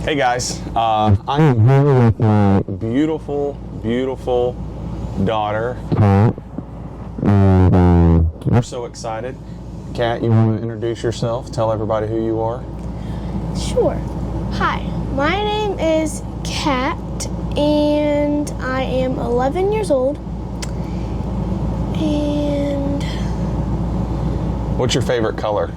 Hey guys, I am here with my beautiful, beautiful daughter, Kat, and we're so excited. Kat, you want to introduce yourself? Tell everybody who you are. Sure. Hi, my name is Kat, and I am 11 years old. And What's your favorite color?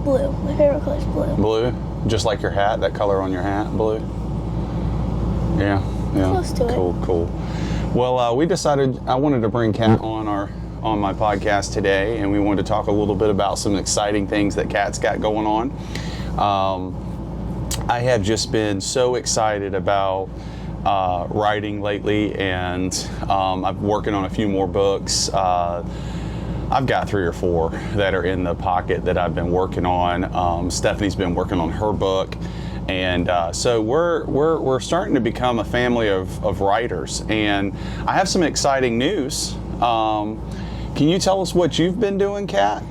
blue. My favorite color is blue. Blue? Just like your hat, that color on your hat, blue? Yeah. Close to it. Cool. Well, we decided I wanted to bring Kat on my podcast today, and we wanted to talk a little bit about some exciting things that Kat's got going on. I have just been so excited about writing lately, and I'm working on a few more books. I've got 3 or 4 that are in the pocket that I've been working on. Stephanie's been working on her book, and so we're starting to become a family of writers. And I have some exciting news. Can you tell us what you've been doing, Kat?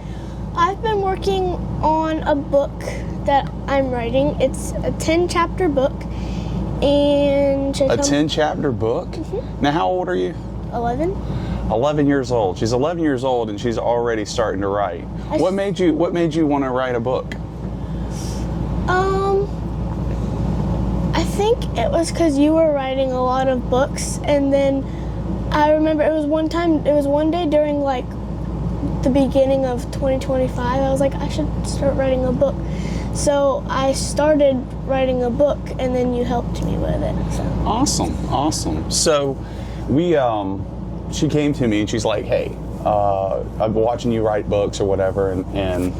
I've been working on a book that I'm writing. It's a 10-chapter book, and A 10-chapter book? Mm-hmm. Now, how old are you? 11. 11 years old. She's 11 years old, and she's already starting to write. What made you want to write a book? I think it was because you were writing a lot of books, and then I remember it was one day during like the beginning of 2025. I was like, I should start writing a book. So I started writing a book, and then you helped me with it. So. Awesome. So she came to me and she's like, hey, I've been watching you write books or whatever, and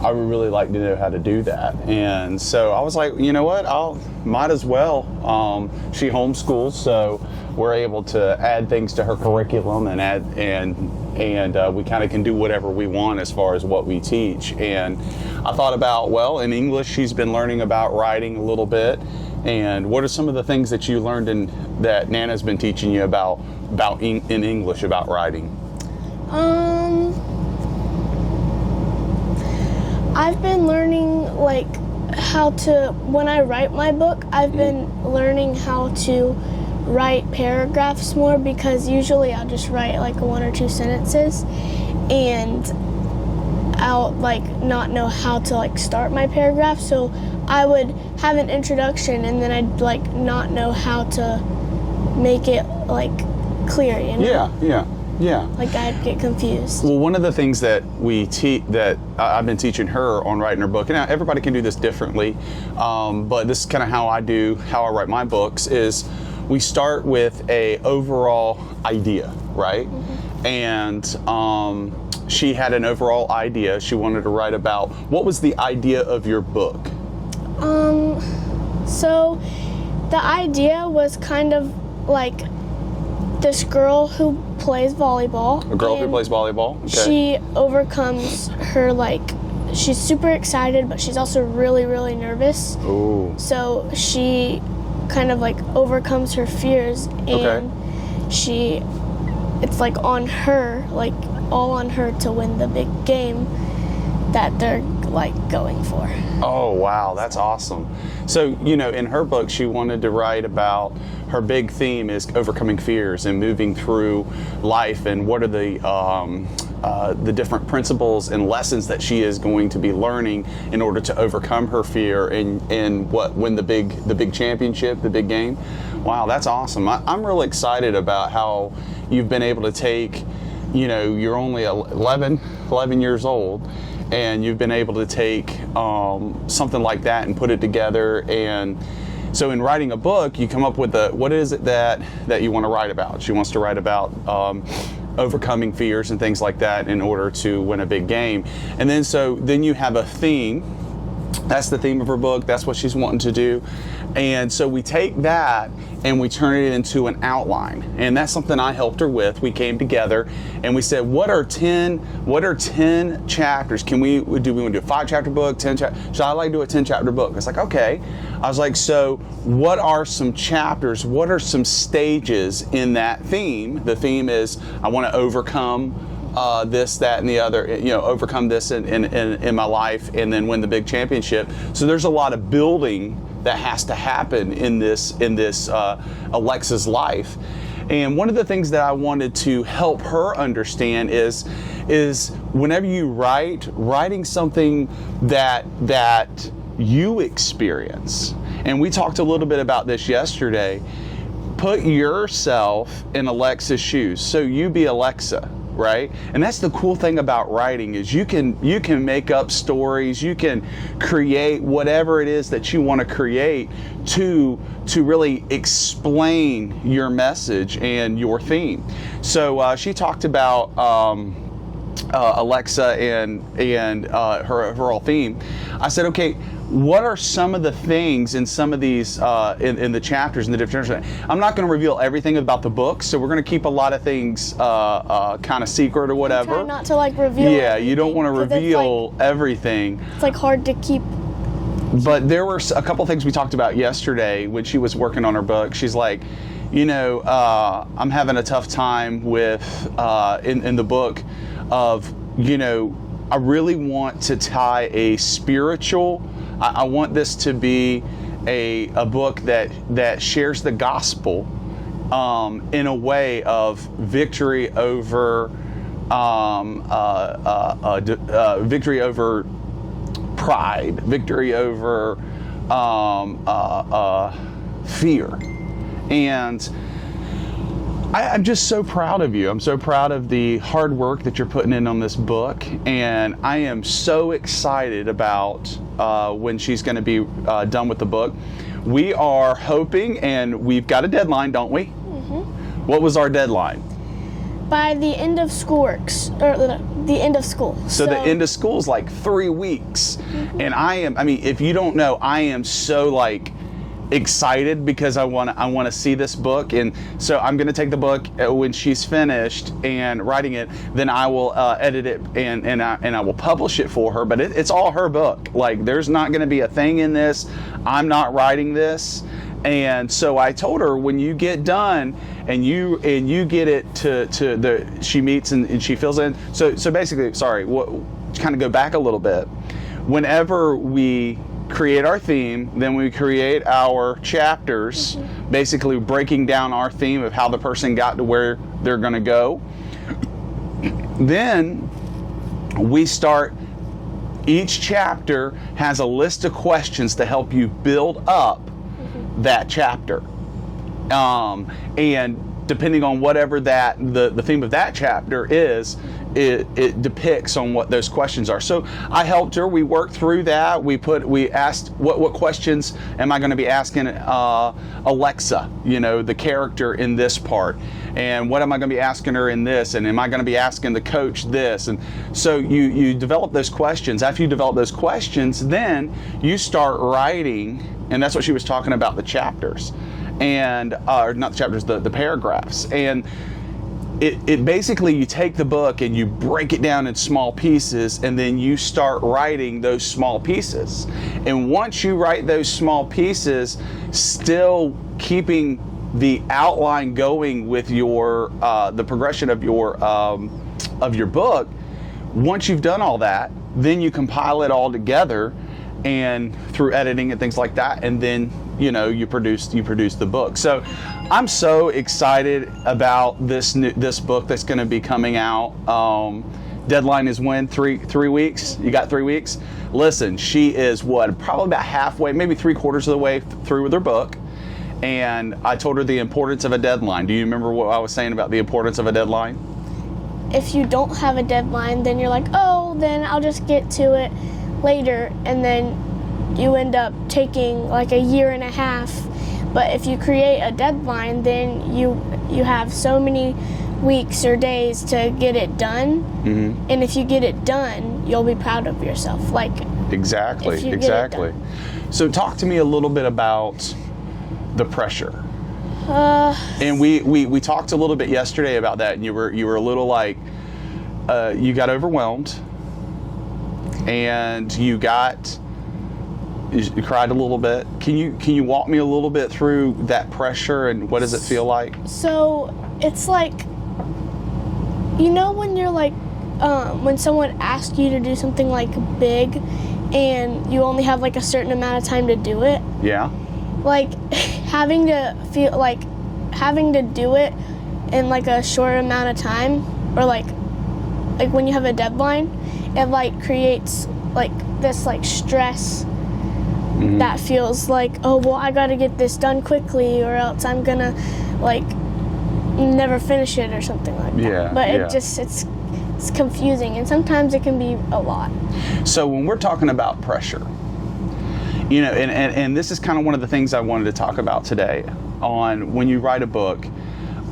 I would really like to know how to do that. And so I was like, you know what, might as well. She homeschools, so we're able to add things to her curriculum and we kind of can do whatever we want as far as what we teach. And I thought about, well, in English, she's been learning about writing a little bit. And what are some of the things that you learned that Nana's been teaching you about in English about writing? I've been learning when I write my book, I've been learning how to write paragraphs more, because usually I'll just write like 1 or 2 sentences and I'll not know how to start my paragraph. So I would have an introduction and then I'd not know how to make it clear, you know? Yeah. I'd get confused. Well, one of the things that I've been teaching her on writing her book, and now everybody can do this differently, but this is kind of how I write my books, is we start with a overall idea, right? Mm-hmm. And she had an overall idea. She wanted to write about, what was the idea of your book? So the idea was kind of like this girl who plays volleyball. A girl who plays volleyball? Okay. She overcomes her, she's super excited, but she's also really, really nervous. Ooh. So she kind of overcomes her fears, and it's on her, all on her to win the big game that they're going for. Oh, wow, that's awesome. So, in her book, she wanted to write about, her big theme is overcoming fears and moving through life, and what are the different principles and lessons that she is going to be learning in order to overcome her fear and win the big championship, the big game. Wow, that's awesome. I'm really excited about how you've been able to take, you're only 11 years old, and you've been able to take something like that and put it together. And so in writing a book, you come up with what is it that you want to write about? She wants to write about overcoming fears and things like that in order to win a big game. And then you have a theme. That's the theme of her book. That's what she's wanting to do. And so we take that and we turn it into an outline. And that's something I helped her with. We came together and we said, what are 10 chapters? Do we want to do a 5-chapter book, 10 chapters? Should I do a 10-chapter book? It's like, okay. I was like, so what are some chapters? What are some stages in that theme? The theme is, I want to overcome this, that, and the other, overcome this in my life, and then win the big championship. So there's a lot of building that has to happen in this Alexa's life. And one of the things that I wanted to help her understand is whenever you writing something that you experience. And we talked a little bit about this yesterday. Put yourself in Alexa's shoes. So you be Alexa, right? And that's the cool thing about writing is you can make up stories, you can create whatever it is that you want to create to really explain your message and your theme. So she talked about Alexa and her whole theme. I said, okay, what are some of the things in some of these in the chapters and the different? I'm not going to reveal everything about the book, so we're going to keep a lot of things kind of secret or whatever. Try not to like reveal. Yeah, you don't want to reveal everything. It's like hard to keep. But there were a couple things we talked about yesterday when she was working on her book. She's like, I'm having a tough time with in the book of, I really want to tie a spiritual. I want this to be a book that shares the gospel in a way of victory over victory over pride, victory over fear. And I'm just so proud of you. I'm so proud of the hard work that you're putting in on this book. And I am so excited about when she's going to be done with the book. We are hoping, and we've got a deadline, don't we? Mm-hmm. What was our deadline? By the end of school works, or the end of school. So the end of school is like 3 weeks. Mm-hmm. And if you don't know, I am so excited because I want to see this book. And so I'm going to take the book when she's finished and writing it, then I will edit it and I will publish it for her. But it's all her book. There's not going to be a thing in this. I'm not writing this. And so I told her, when you get done and you get it she meets and she fills in. So basically, kind of go back a little bit. Whenever we create our theme, then we create our chapters, mm-hmm. basically breaking down our theme of how the person got to where they're going to go. Then we start, each chapter has a list of questions to help you build up mm-hmm. that chapter. And depending on whatever the theme of that chapter is, it depicts on what those questions are. So I helped her. We worked through that. We asked what questions am I going to be asking Alexa, the character in this part, and what am I going to be asking her in this, and am I going to be asking the coach this? And so you develop those questions. After you develop those questions, then you start writing, and that's what she was talking about, the chapters, and not the chapters, the paragraphs. And it basically, you take the book and you break it down in small pieces, and then you start writing those small pieces. And once you write those small pieces, still keeping the outline going with your the progression of your book, once you've done all that, then you compile it all together, and through editing and things like that, and then you produce the book. So I'm so excited about this book that's going to be coming out. Deadline is when? 3 weeks? You got 3 weeks? Listen, she is probably about halfway, maybe 3/4 of the way through with her book. And I told her the importance of a deadline. Do you remember what I was saying about the importance of a deadline? If you don't have a deadline, then you're like, then I'll just get to it later, and then you end up taking like a year and a half. But if you create a deadline, then you have so many weeks or days to get it done. Mm-hmm. And if you get it done, you'll be proud of yourself. Exactly. So talk to me a little bit about the pressure. And we talked a little bit yesterday about that, and you were a little you got overwhelmed, and you cried a little bit. Can you walk me a little bit through that pressure, and what does it feel like? So it's when you're when someone asks you to do something big, and you only have like a certain amount of time to do it. Yeah. Like having to do it in like a short amount of time, or like when you have a deadline, it like creates like this like stress that feels like, oh well, I gotta get this done quickly or else I'm gonna like never finish it or something like that. Yeah, but yeah. it's confusing, and sometimes it can be a lot. So when we're talking about pressure, you know, and this is kind of one of the things I wanted to talk about today on when you write a book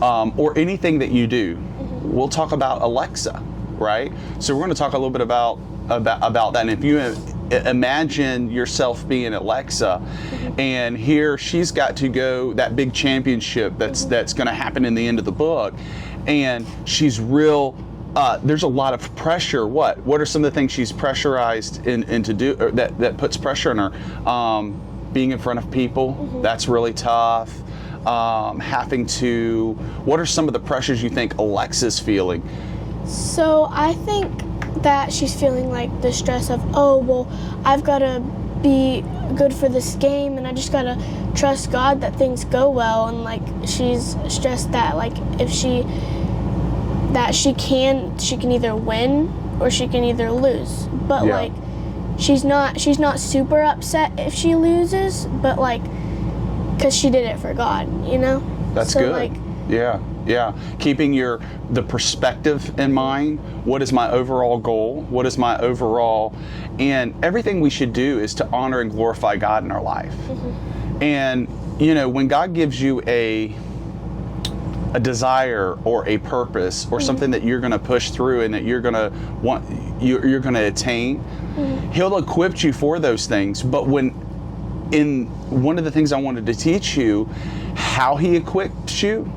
or anything that you do. We'll talk about Alexa, right? So we're going to talk a little bit about that. And if you imagine yourself being Alexa, and here she's got to go that big championship that's going to happen in the end of the book, and she's real. There's a lot of pressure. What are some of the things she's pressurized into do, or that puts pressure on her? Being in front of people, that's really tough. Having to. What are some of the pressures you think Alexa's feeling? So I think that she's feeling like the stress of, oh well, I've got to be good for this game, and I just gotta trust God that things go well, and like she's stressed that like if she can either win or she can either lose, but like she's not super upset if she loses, but like because she did it for God, you know. That's so, good. Like, yeah. Keeping the perspective in mind. What is my overall goal? What is my overall? And everything we should do is to honor and glorify God in our life. And you know, when God gives you a desire or a purpose or something that you're going to push through and that you're going to want, you're going to attain, He'll equip you for those things. But one of the things I wanted to teach you, how He equips you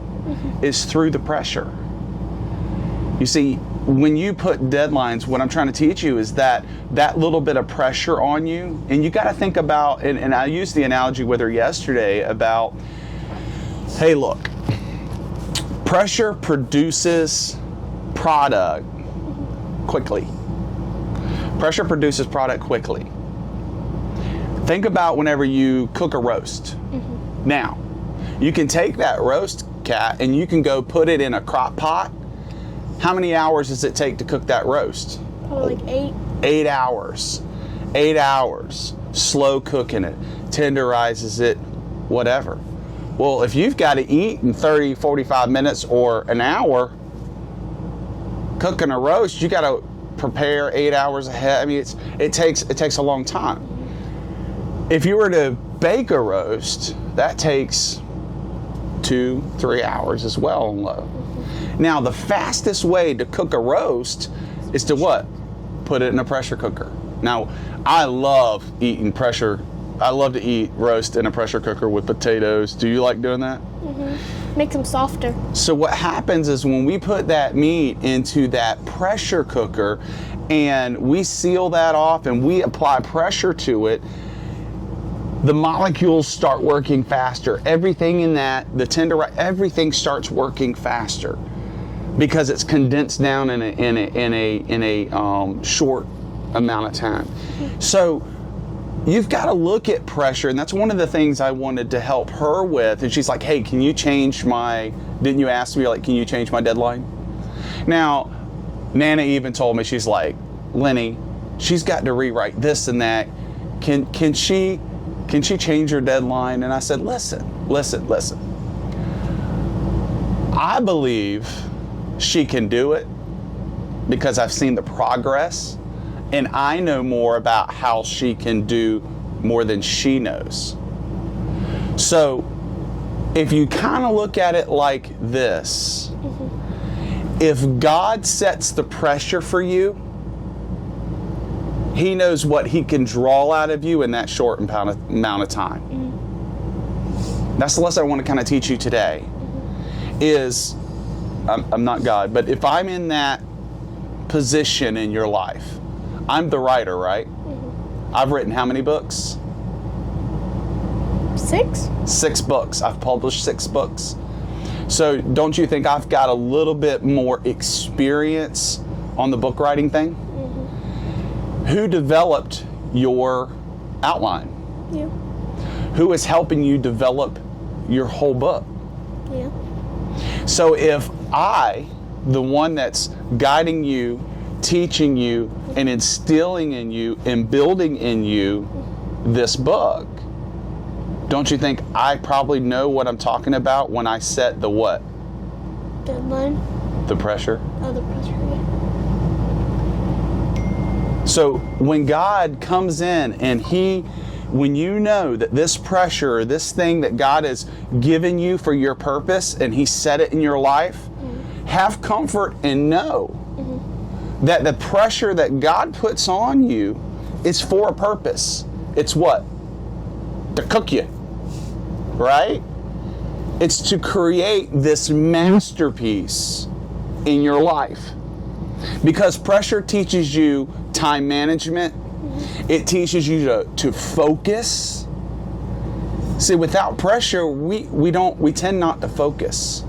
is through the pressure. You see, when you put deadlines, what I'm trying to teach you is that little bit of pressure on you, and you got to think about, and I used the analogy with her yesterday about, hey, look, pressure produces product quickly. Pressure produces product quickly. Think about whenever you cook a roast. Now, you can take that roast, Kat, and you can go put it in a crock pot. How many hours does it take to cook that roast? Probably like 8. 8 hours. 8 hours. Slow cooking it. Tenderizes it. Whatever. Well, if you've got to eat in 30, 45 minutes or an hour, cooking a roast, you got to prepare 8 hours ahead. I mean, it takes a long time. If you were to bake a roast, that takes 2-3 hours as well on low. Now, the fastest way to cook a roast is to what? Put it in a pressure cooker. Now, I love to eat roast in a pressure cooker with potatoes. Do you like doing that? Make them softer. So what happens is when we put that meat into that pressure cooker and we seal that off and we apply pressure to it, the molecules start working faster. Everything in that, everything starts working faster because it's condensed down in a short amount of time. So you've got to look at pressure, and that's one of the things I wanted to help her with. And she's like, hey, didn't you ask me, like, can you change my deadline? Now, Nana even told me, she's like, Lenny, she's got to rewrite this and that. Can she change her deadline? And I said, listen. I believe she can do it because I've seen the progress. And I know more about how she can do more than she knows. So if you kind of look at it like this, if God sets the pressure for you, He knows what He can draw out of you in that short amount of time. That's the lesson I want to kind of teach you today. Is, I'm not God, but if I'm in that position in your life, I'm the writer, right? I've written how many books? 6? 6 books. I've published 6 books. So don't you think I've got a little bit more experience on the book writing thing? Who developed your outline? You. Who is helping you develop your whole book? Yeah. So if I, the one that's guiding you, teaching you, and instilling in you, and building in you this book, don't you think I probably know what I'm talking about when I set the what? Deadline. The pressure. Oh, the pressure. Yeah. So when God comes in and when you know that this pressure, this thing that God has given you for your purpose, and He set it in your life, have comfort and know that the pressure that God puts on you is for a purpose. It's what? To cook you, right? It's to create this masterpiece in your life. Because pressure teaches you time management. It teaches you to focus. See, without pressure, we tend not to focus.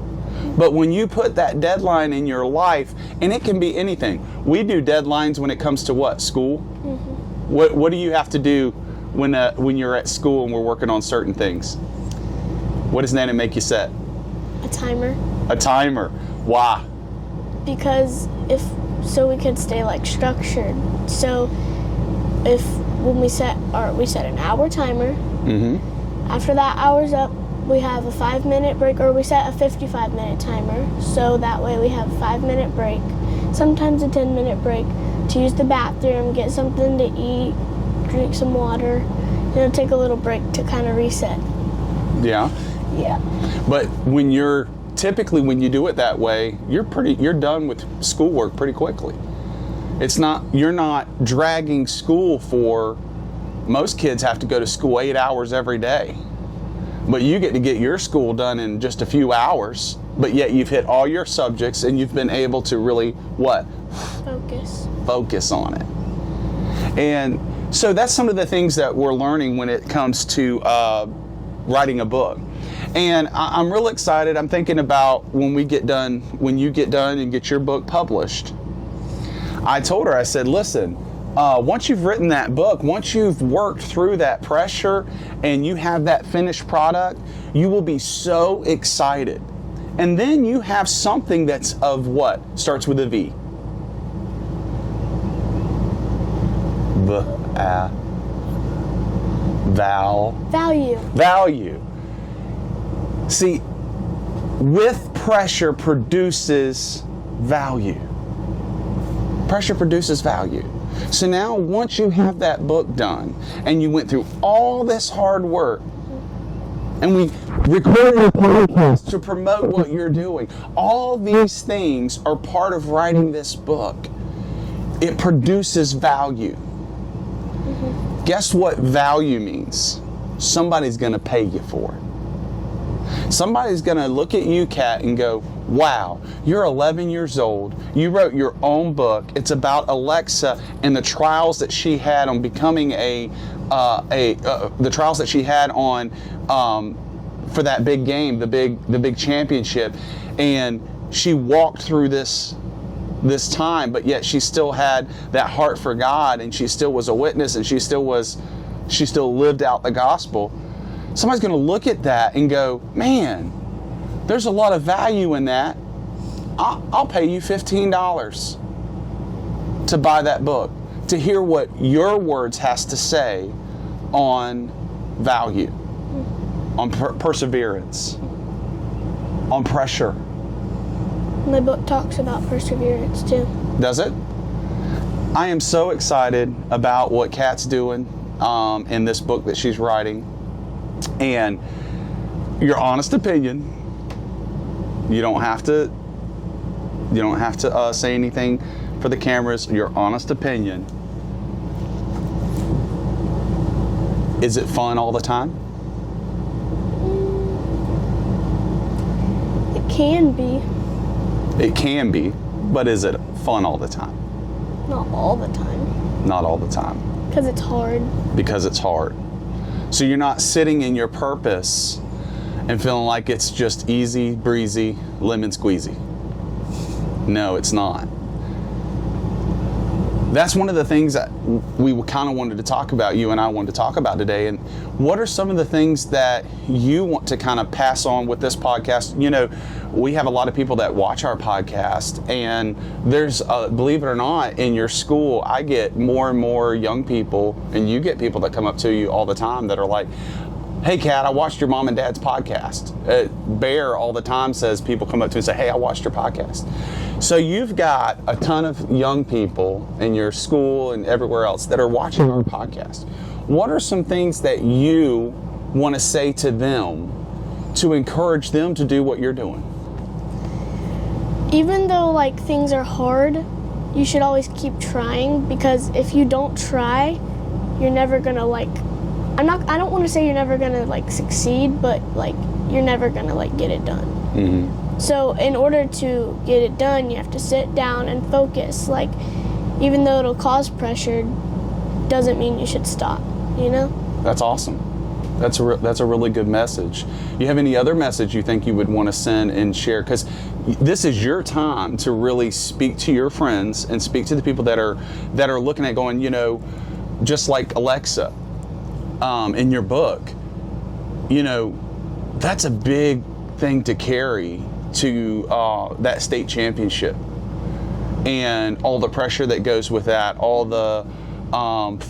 But when you put that deadline in your life, and it can be anything. We do deadlines when it comes to what? School? What do you have to do when you're at school and we're working on certain things? What does Nana make you set? A timer. A timer. Why? Because so we could stay like structured. So when we set an hour timer. After that hour's up, we have a 5-minute break, or we set a 55-minute timer. So that way we have a 5-minute break, sometimes a 10-minute break, to use the bathroom, get something to eat, drink some water, and take a little break to kind of reset. Yeah. Yeah. But when you do it that way, you're done with schoolwork pretty quickly. You're not dragging school for, most kids have to go to school 8 hours every day. But you get to get your school done in just a few hours, but yet you've hit all your subjects and you've been able to really, what? Focus on it. And so that's some of the things that we're learning when it comes to writing a book. And I'm real excited. I'm thinking about when you get done and get your book published. I told her, I said, listen, once you've written that book, once you've worked through that pressure and you have that finished product, you will be so excited. And then you have something that's of what? Starts with a V. Value. See, with pressure produces value. Pressure produces value. So now once you have that book done and you went through all this hard work and we recorded a podcast to promote what you're doing, all these things are part of writing this book. It produces value. Guess what value means? Somebody's going to pay you for it. Somebody's going to look at you, Kat, and go, wow, you're 11 years old. You wrote your own book. It's about Alexa and the trials that she had on becoming the trials that she had on for that big game, the big championship. And she walked through this time, but yet she still had that heart for God, and she still was a witness, and she still lived out the gospel. Somebody's going to look at that and go, man, there's a lot of value in that. I'll pay you $15 to buy that book, to hear what your words has to say on value, on perseverance, on pressure. My book talks about perseverance too. Does it? I am so excited about what Kat's doing in this book that she's writing. And your honest opinion, you don't have to say anything for the cameras. Your honest opinion, is it fun all the time? It can be. It can be, but is it fun all the time? Not all the time. Not all the time. Because it's hard. Because it's hard. So you're not sitting in your purpose and feeling like it's just easy, breezy, lemon squeezy. No, it's not. That's one of the things that we kind of wanted to talk about, you and I wanted to talk about today. And what are some of the things that you want to kind of pass on with this podcast? You know, we have a lot of people that watch our podcast, and there's, believe it or not, in your school, I get more and more young people, and you get people that come up to you all the time that are like, hey, Kat, I watched your mom and dad's podcast. Bear all the time says people come up to me and say, hey, I watched your podcast. So you've got a ton of young people in your school and everywhere else that are watching our podcast. What are some things that you want to say to them to encourage them to do what you're doing? Even though like things are hard, you should always keep trying, because if you don't try, you're never gonna like, I don't want to say you're never gonna like succeed, but like you're never gonna like get it done. Mm-hmm. So in order to get it done, you have to sit down and focus. Like, even though it'll cause pressure, doesn't mean you should stop, you know? That's awesome. That's a really good message. You have any other message you think you would want to send and share? Because this is your time to really speak to your friends and speak to the people that are looking at going, you know, just like Alexa in your book, you know, that's a big thing to carry to that state championship, and all the pressure that goes with that, all the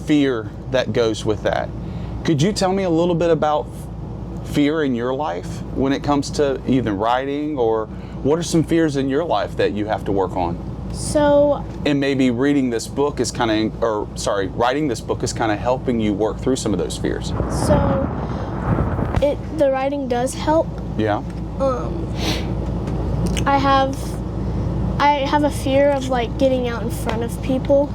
fear that goes with that. Could you tell me a little bit about fear in your life when it comes to either writing, or what are some fears in your life that you have to work on? So, and maybe writing this book is kind of helping you work through some of those fears. So the writing does help. Yeah. I have a fear of like getting out in front of people.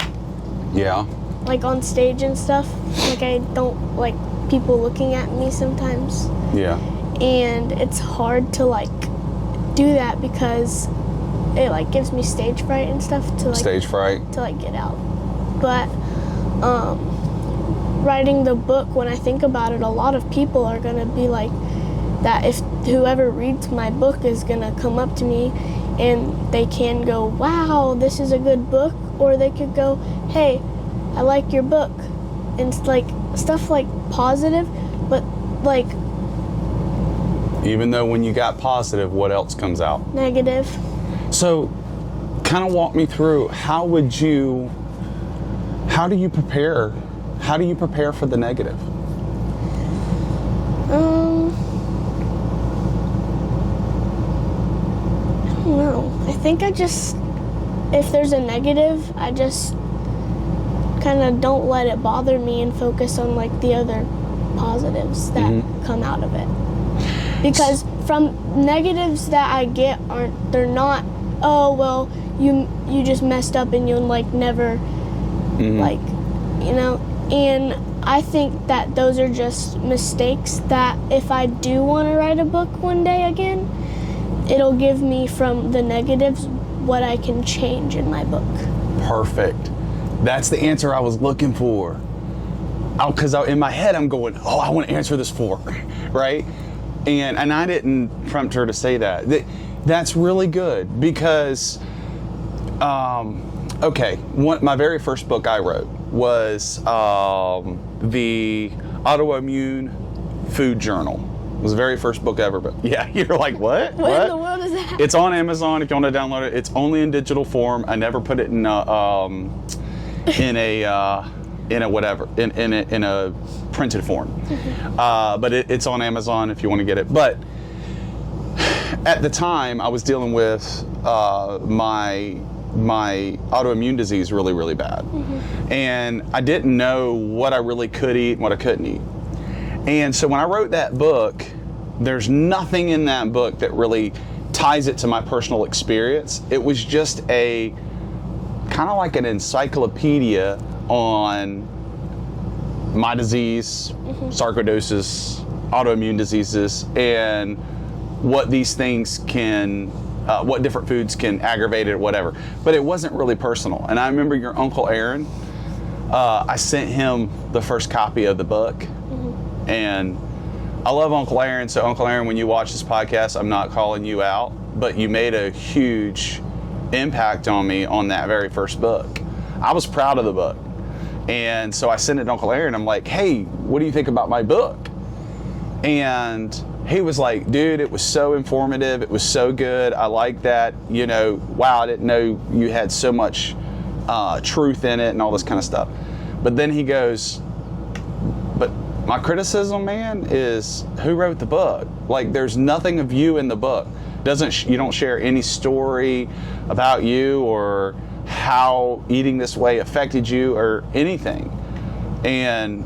Yeah. Like on stage and stuff. Like, I don't like people looking at me sometimes. Yeah. And it's hard to like do that because it like gives me stage fright and stuff to like get out. But writing the book, when I think about it, a lot of people are gonna be like that. If whoever reads my book is gonna come up to me and they can go, wow, this is a good book, or they could go, hey, I like your book, and like stuff like positive. But like, even though when you got positive, what else comes out? Negative. So kind of walk me through, how do you prepare for the negative? I don't know. I think if there's a negative, I just kind of don't let it bother me and focus on like the other positives that come out of it. Because from negatives that I get, they're not, oh, well, you just messed up and you'll like never, like, you know. And I think that those are just mistakes that if I do want to write a book one day again, it'll give me from the negatives what I can change in my book. Perfect. That's the answer I was looking for. Because in my head I'm going, oh, I want to answer this for, right? And I didn't prompt her to say that. That's really good because, my very first book I wrote was the Autoimmune Food Journal. It was the very first book ever. But yeah, you're like, what? What in the world is that? It's on Amazon if you want to download it. It's only in digital form. I never put it in a printed form. But it's on Amazon if you want to get it. But at the time, I was dealing with my autoimmune disease really, really bad. And I didn't know what I really could eat and what I couldn't eat. And so when I wrote that book, there's nothing in that book that really ties it to my personal experience. It was just a kind of like an encyclopedia on my disease, sarcoidosis, autoimmune diseases, and what these things can, what different foods can aggravate it or whatever. But it wasn't really personal. And I remember your Uncle Aaron, I sent him the first copy of the book. And I love Uncle Aaron. So Uncle Aaron, when you watch this podcast, I'm not calling you out, but you made a huge impact on me on that very first book. I was proud of the book. And so I sent it to Uncle Aaron. I'm like, hey, what do you think about my book? And he was like, dude, it was so informative. It was so good. I like that. You know, wow, I didn't know you had so much truth in it and all this kind of stuff. But then he goes, but my criticism, man, is who wrote the book? Like, there's nothing of you in the book. You don't share any story about you or how eating this way affected you or anything. And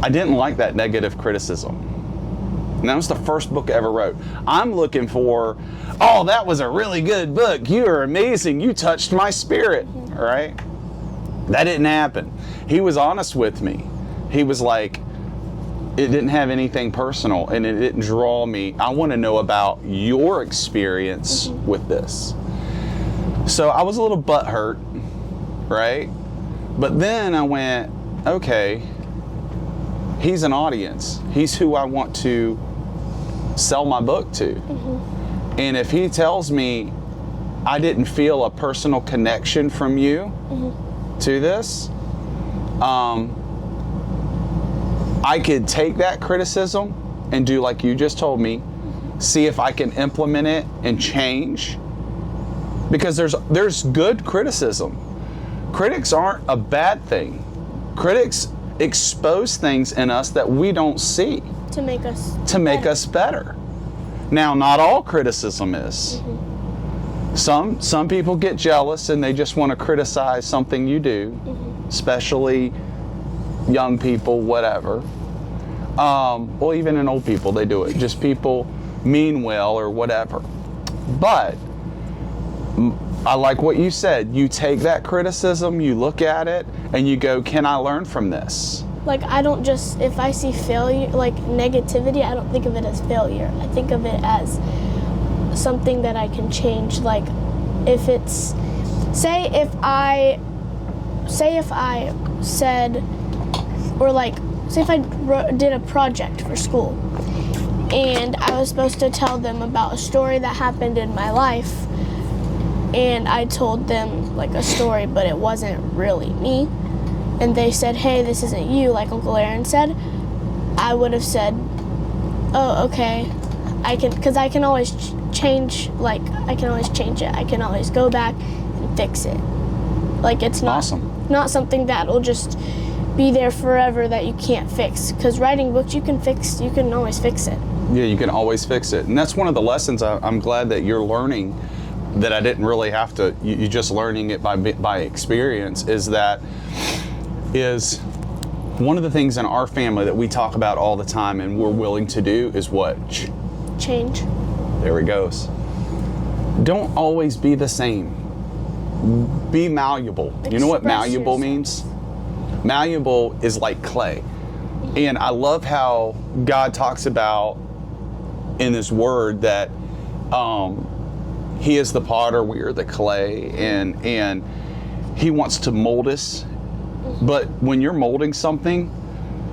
I didn't like that negative criticism. And that was the first book I ever wrote. I'm looking for, oh, that was a really good book. You are amazing. You touched my spirit, all right? That didn't happen. He was honest with me. He was like, it didn't have anything personal and it didn't draw me. I want to know about your experience with this. So I was a little butthurt, right? But then I went, okay, he's an audience. He's who I want to sell my book to. And if he tells me I didn't feel a personal connection from you to this, I could take that criticism and do like you just told me, see if I can implement it and change. Because there's good criticism. Critics aren't a bad thing. Critics expose things in us that we don't see. To make us better. Now, not all criticism is. Some people get jealous and they just want to criticize something you do, especially young people, whatever. Well, even in old people, they do it. Just people mean well or whatever. But I like what you said. You take that criticism, you look at it, and you go, can I learn from this? Like, I don't just, if I see failure, like negativity, I don't think of it as failure. I think of it as something that I can change. Like, if it's, say if I said, or like, say if I did a project for school, and I was supposed to tell them about a story that happened in my life, and I told them like a story, but it wasn't really me, and they said, hey, this isn't you, like Uncle Aaron said, I would have said, oh, okay, because I can always change, like, I can always change it. I can always go back and fix it. Like, it's not, not something that will just be there forever that you can't fix. Because writing books, you can always fix it. Yeah, you can always fix it. And that's one of the lessons I'm glad that you're learning, that I didn't really have to, you're just learning it by experience, is one of the things in our family that we talk about all the time and we're willing to do is what? Change. There it goes. Don't always be the same. Be malleable. You know what malleable means? Malleable is like clay. And I love how God talks about in His Word that He is the potter, we are the clay, and He wants to mold us. But when you're molding something,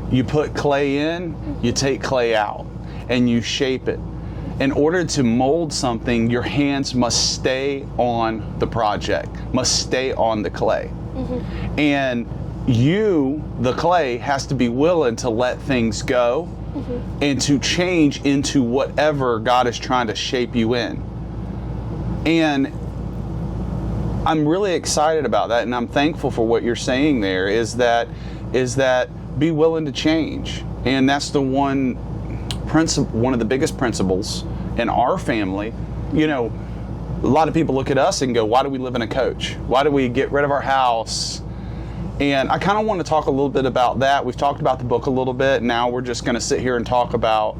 you put clay in, you take clay out, and you shape it. In order to mold something, your hands must stay on the project, must stay on the clay. And you, the clay, has to be willing to let things go and to change into whatever God is trying to shape you in. And I'm really excited about that, and I'm thankful for what you're saying there, is that be willing to change. And that's the one of the biggest principles in our family. You know, a lot of people look at us and go, why do we live in a coach? Why do we get rid of our house? And I kind of want to talk a little bit about that. We've talked about the book a little bit. Now we're just going to sit here and talk about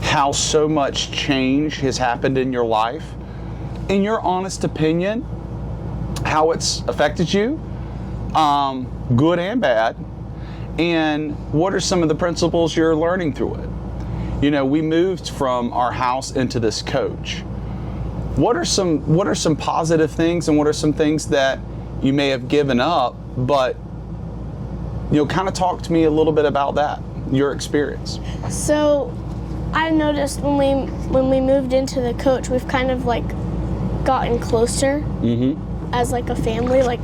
how so much change has happened in your life. In your honest opinion, how it's affected you, good and bad, and what are some of the principles you're learning through it? You know, we moved from our house into this coach. What are some positive things, and what are some things that you may have given up? But, you know, kind of talk to me a little bit about that, your experience. So I noticed when we moved into the coach, we've kind of like gotten closer. as like a family. Like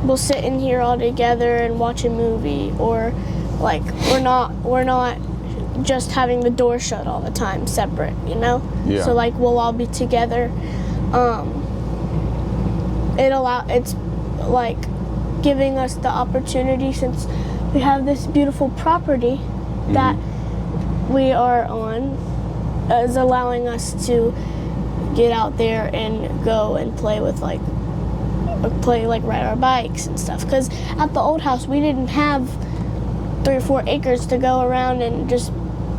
we'll sit in here all together and watch a movie, or like we're not just having the door shut all the time, separate, you know? Yeah. So like we'll all be together. It's like giving us the opportunity, since we have this beautiful property that we are on, is allowing us to get out there and go and play ride our bikes and stuff. Because at the old house we didn't have 3 or 4 acres to go around and just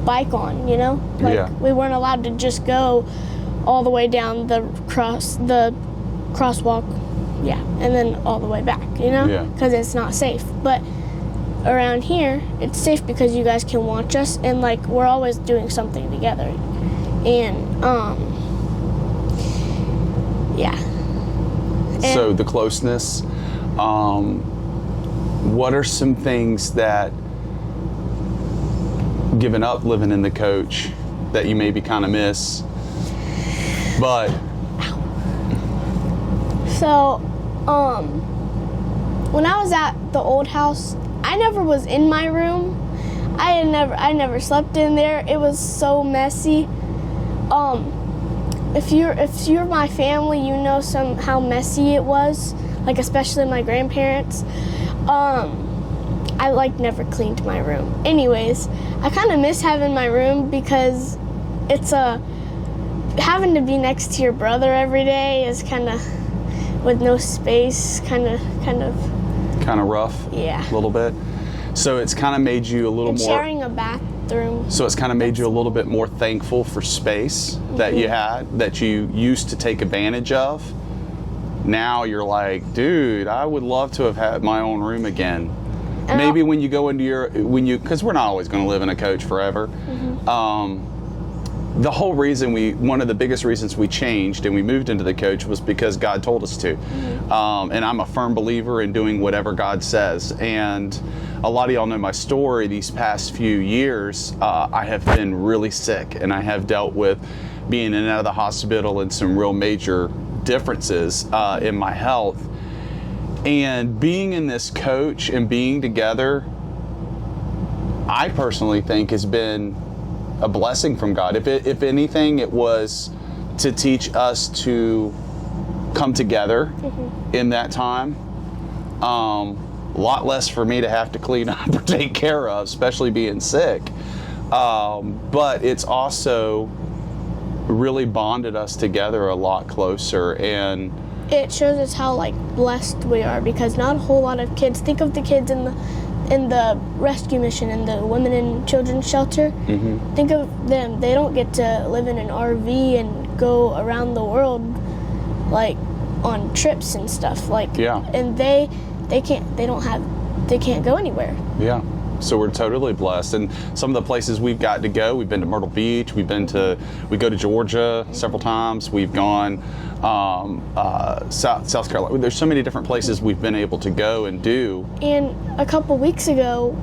bike on, you know? Like we weren't allowed to just go all the way down the crosswalk, and then all the way back, you know? Because it's not safe. But around here, it's safe because you guys can watch us, and like we're always doing something together. And so the closeness, what are some things that, giving up living in the coach, that you maybe kind of miss? But so when I was at the old house, I never was in my room. I never slept in there. It was so messy. If you're my family, you know how messy it was, like especially my grandparents. I like never cleaned my room. Anyways, I kind of miss having my room, because it's having to be next to your brother every day is kind of, with no space, kind of rough. Yeah. A little bit. So it's kind of made you a little more sharing a bathroom. So it's kind of made you a little bit more thankful for space that you had, that you used to take advantage of. Now you're like, dude, I would love to have had my own room again. Maybe when you go into because we're not always going to live in a coach forever. The whole reason one of the biggest reasons we changed and we moved into the coach was because God told us to. And I'm a firm believer in doing whatever God says. And a lot of y'all know my story. These past few years, I have been really sick, and I have dealt with being in and out of the hospital and some real major differences in my health. And being in this coach and being together, I personally think has been a blessing from God. If anything, it was to teach us to come together in that time. A lot less for me to have to clean up or take care of, especially being sick. But it's also really bonded us together a lot closer, and it shows us how like blessed we are, because not a whole lot of kids, think of the kids in the rescue mission and the women and children's shelter. Think of them. They don't get to live in an RV and go around the world like on trips and stuff, like and they can't go anywhere. So we're totally blessed. And some of the places we've got to go, we've been to Myrtle Beach, we go to Georgia several times, we've gone South Carolina. There's so many different places we've been able to go and do. And a couple weeks ago,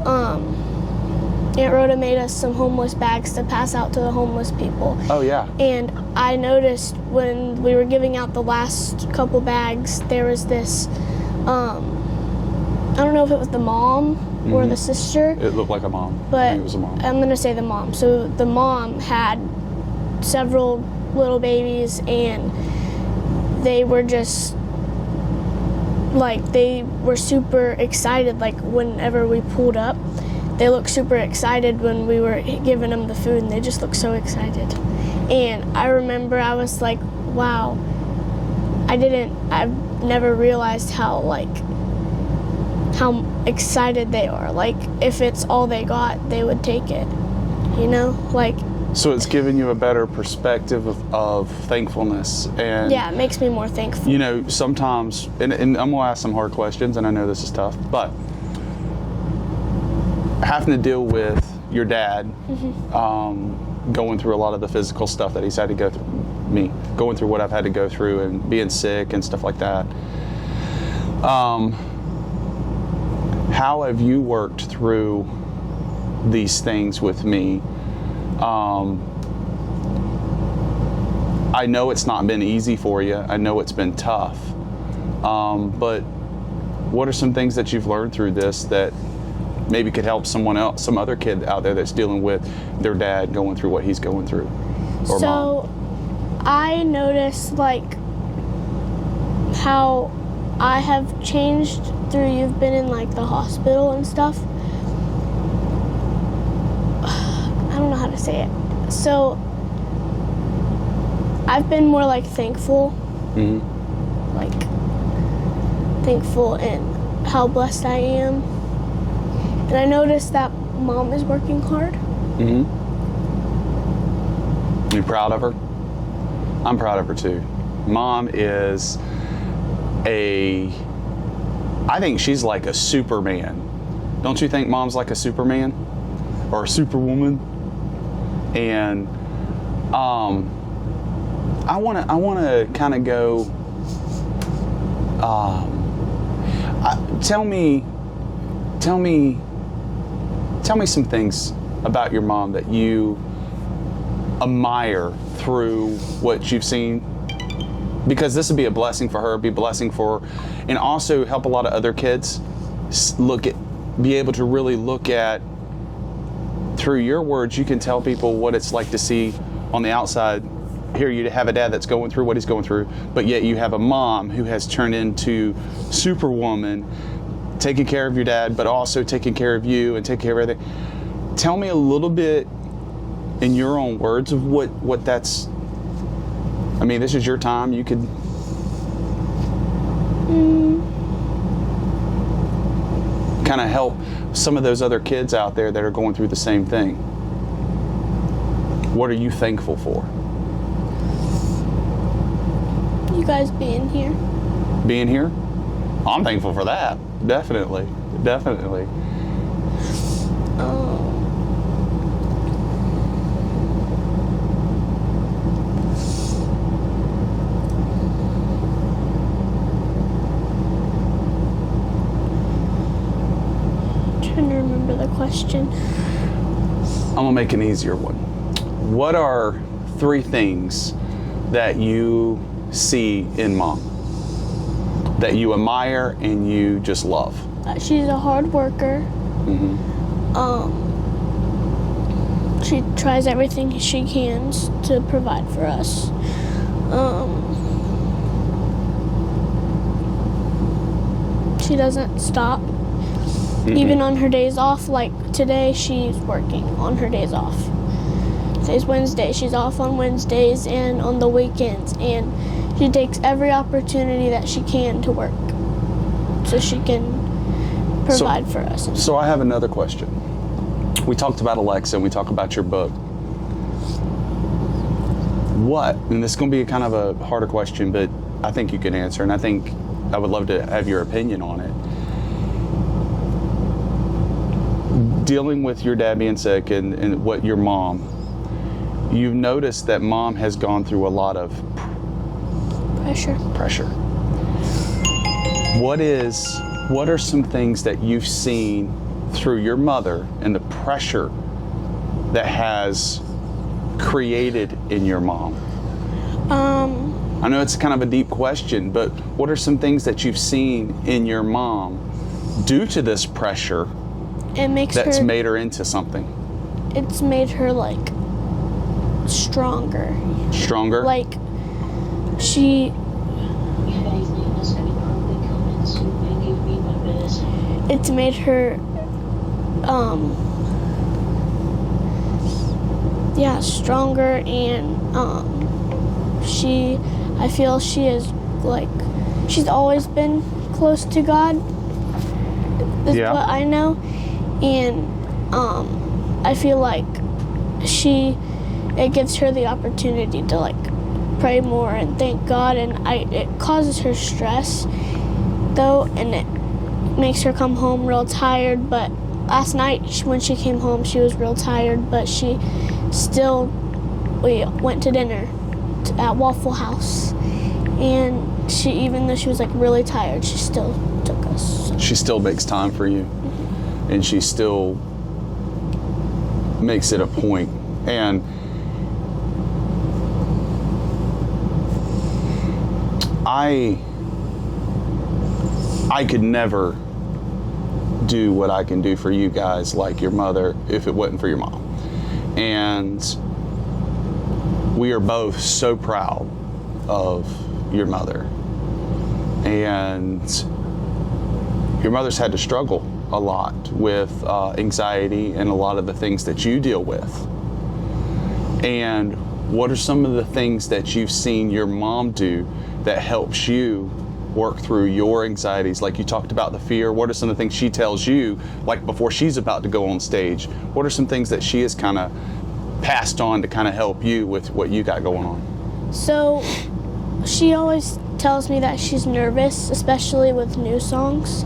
Aunt Rhoda made us some homeless bags to pass out to the homeless people. Oh yeah. And I noticed when we were giving out the last couple bags, there was this, I don't know if it was the mom or the sister. It looked like a mom. But I think it was a mom. I'm going to say the mom. So the mom had several little babies, and they were just like, they were super excited. Like whenever we pulled up, they looked super excited when we were giving them the food, and they just looked so excited. And I remember I was like, wow, I've never realized how excited they are. Like if it's all they got, they would take it, you know, like. So it's given you a better perspective of thankfulness, and yeah, it makes me more thankful. You know, sometimes, and I'm gonna ask some hard questions, and I know this is tough, but having to deal with your dad, going through a lot of the physical stuff that he's had to go through, me going through what I've had to go through, and being sick and stuff like that. How have you worked through these things with me? I know it's not been easy for you. I know it's been tough. But what are some things that you've learned through this that maybe could help someone else, some other kid out there that's dealing with their dad going through what he's going through? Or so, mom? I noticed like how I have changed through you've been in like the hospital and stuff. I don't know how to say it. So I've been more like thankful. Mm-hmm. Like thankful in how blessed I am. And I noticed that Mom is working hard. Mm-hmm. You proud of her? I'm proud of her too. Mom is I think she's like a Superman. Don't you think Mom's like a Superman? Or a Superwoman? And I wanna kind of go, tell me some things about your mom that you admire through what you've seen, because this would be a blessing for her, be a blessing for her, and also help a lot of other kids be able to really look at, through your words, you can tell people what it's like to see on the outside. Here you have a dad that's going through what he's going through, but yet you have a mom who has turned into Superwoman, taking care of your dad, but also taking care of you and taking care of everything. Tell me a little bit in your own words of what that's. I mean, this is your time. You could. Kind of help some of those other kids out there that are going through the same thing. What are you thankful for? You guys being here. Being here? I'm thankful for that. Definitely. Trying to remember the question. I'm gonna make an easier one. What are 3 things that you see in Mom that you admire and you just love? She's a hard worker. Mm-hmm. She tries everything she can to provide for us. She doesn't stop. Mm-hmm. Even on her days off, like today, she's working on her days off. Today's Wednesday. She's off on Wednesdays and on the weekends, and she takes every opportunity that she can to work so she can provide for us. So I have another question. We talked about Alexa and we talked about your book. And this is going to be kind of a harder question, but I think you can answer, and I think I would love to have your opinion on it. Dealing with your dad being sick and what your mom, you've noticed that Mom has gone through a lot of pressure. What are some things that you've seen through your mother and the pressure that has created in your mom? I know it's kind of a deep question, but what are some things that you've seen in your mom due to this pressure that's made her into something? It's made her like stronger. Like it's made her stronger, and I feel she is like, she's always been close to God, is what I know, and I feel like it gives her the opportunity to like pray more and thank God, and it causes her stress though, and it makes her come home real tired. But last night when she came home, she was real tired, but we went to dinner at Waffle House, and even though she was like really tired, she still took us. She still makes time for you, and she still makes it a point. And I could never do what I can do for you guys like your mother if it wasn't for your mom. And we are both so proud of your mother. And your mother's had to struggle a lot with anxiety and a lot of the things that you deal with. And what are some of the things that you've seen your mom do that helps you work through your anxieties? Like you talked about the fear. What are some of the things she tells you, like before she's about to go on stage? What are some things that she has kind of passed on to kind of help you with what you got going on? So she always tells me that she's nervous, especially with new songs.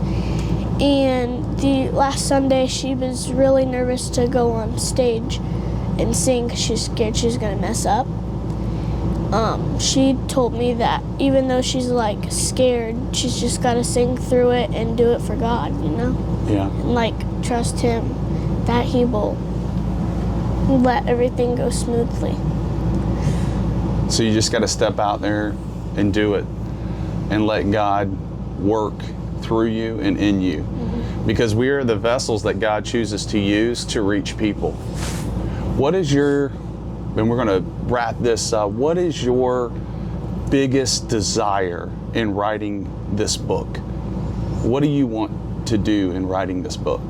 And the last Sunday, she was really nervous to go on stage and sing because she's scared she's going to mess up. She told me that even though she's like scared, she's just got to sing through it and do it for God, you know? Yeah. And like trust Him that He will let everything go smoothly. So you just got to step out there and do it and let God work through you and in you. Mm-hmm. Because we are the vessels that God chooses to use to reach people. What is your, and we're going to wrap this up, what is your biggest desire in writing this book? What do you want to do in writing this book?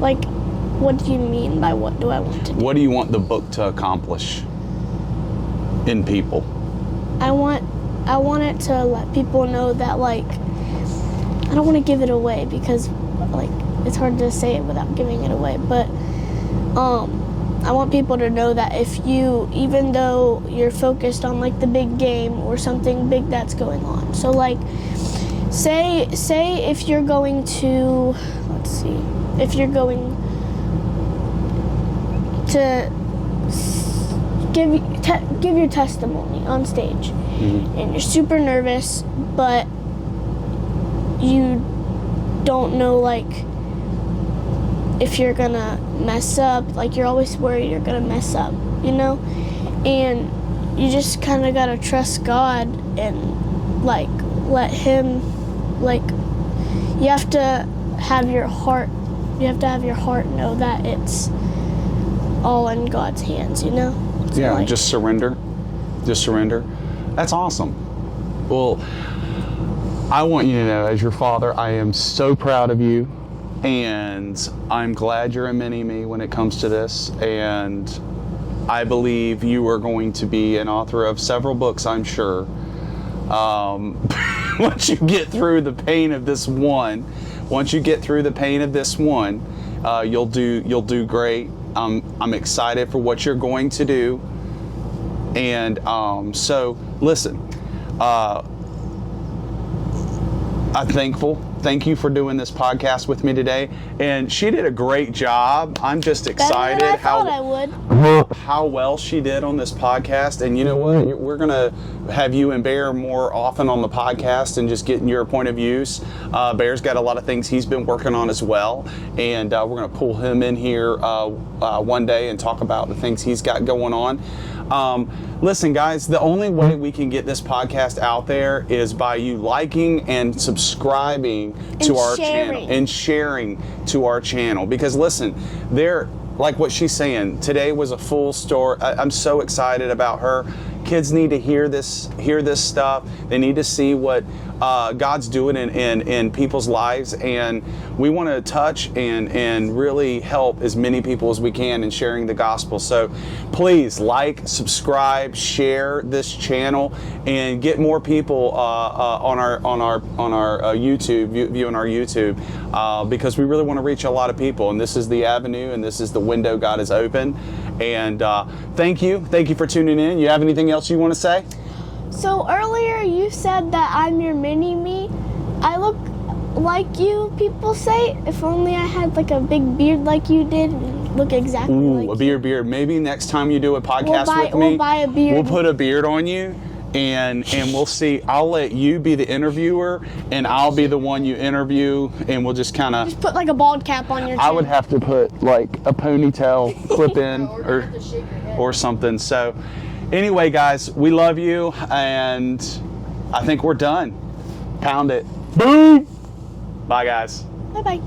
Like, what do you mean by what do I want to do? What do you want the book to accomplish in people? I want it to let people know that, like, I don't want to give it away because, like, it's hard to say it without giving it away, but I want people to know that if you, even though you're focused on like the big game or something big that's going on. So like, say if you're going to, let's see, if you're going to give your testimony on stage, mm-hmm. and you're super nervous, but you don't know like if you're gonna mess up, like you're always worried you're gonna mess up, you know? And you just kind of gotta trust God and like let Him, like you have to have your heart know that it's all in God's hands, you know? So yeah, like, just surrender. That's awesome. Well, I want you to know, as your father, I am so proud of you, and I'm glad you're a mini-me when it comes to this, and I believe you are going to be an author of several books, I'm sure. Once you get through the pain of this one, you'll do great. I'm excited for what you're going to do. And so listen, I'm thankful. Thank you for doing this podcast with me today. And she did a great job. I'm just excited how well she did on this podcast. And you know what? We're going to have you and Bear more often on the podcast and just getting your point of views. Bear's got a lot of things he's been working on as well. And we're going to pull him in here one day and talk about the things he's got going on. Listen, guys, the only way we can get this podcast out there is by you liking and subscribing to our channel and sharing to our channel. Because listen, like what she's saying, today was a full story. I'm so excited about her. Kids need to hear this stuff. They need to see what God's doing in people's lives, and we want to touch and really help as many people as we can in sharing the gospel. So please like, subscribe, share this channel, and get more people on our YouTube, viewing our YouTube, because we really want to reach a lot of people, and this is the avenue and this is the window God has opened. And thank you for tuning in. You have anything else you want to say? So earlier you said that I'm your mini-me. I look like you, people say. If only I had like a big beard like you did and look exactly like a beard. Maybe next time you do a podcast with me, we'll buy a beard. We'll put a beard on you and we'll see. I'll let you be the interviewer, and I'll be the one you interview, and we'll just kind of. Just put like a bald cap on your chin. I would have to put like a ponytail clip in or something. So anyway, guys, we love you, and I think we're done. Pound it. Boom. Bye, guys. Bye-bye.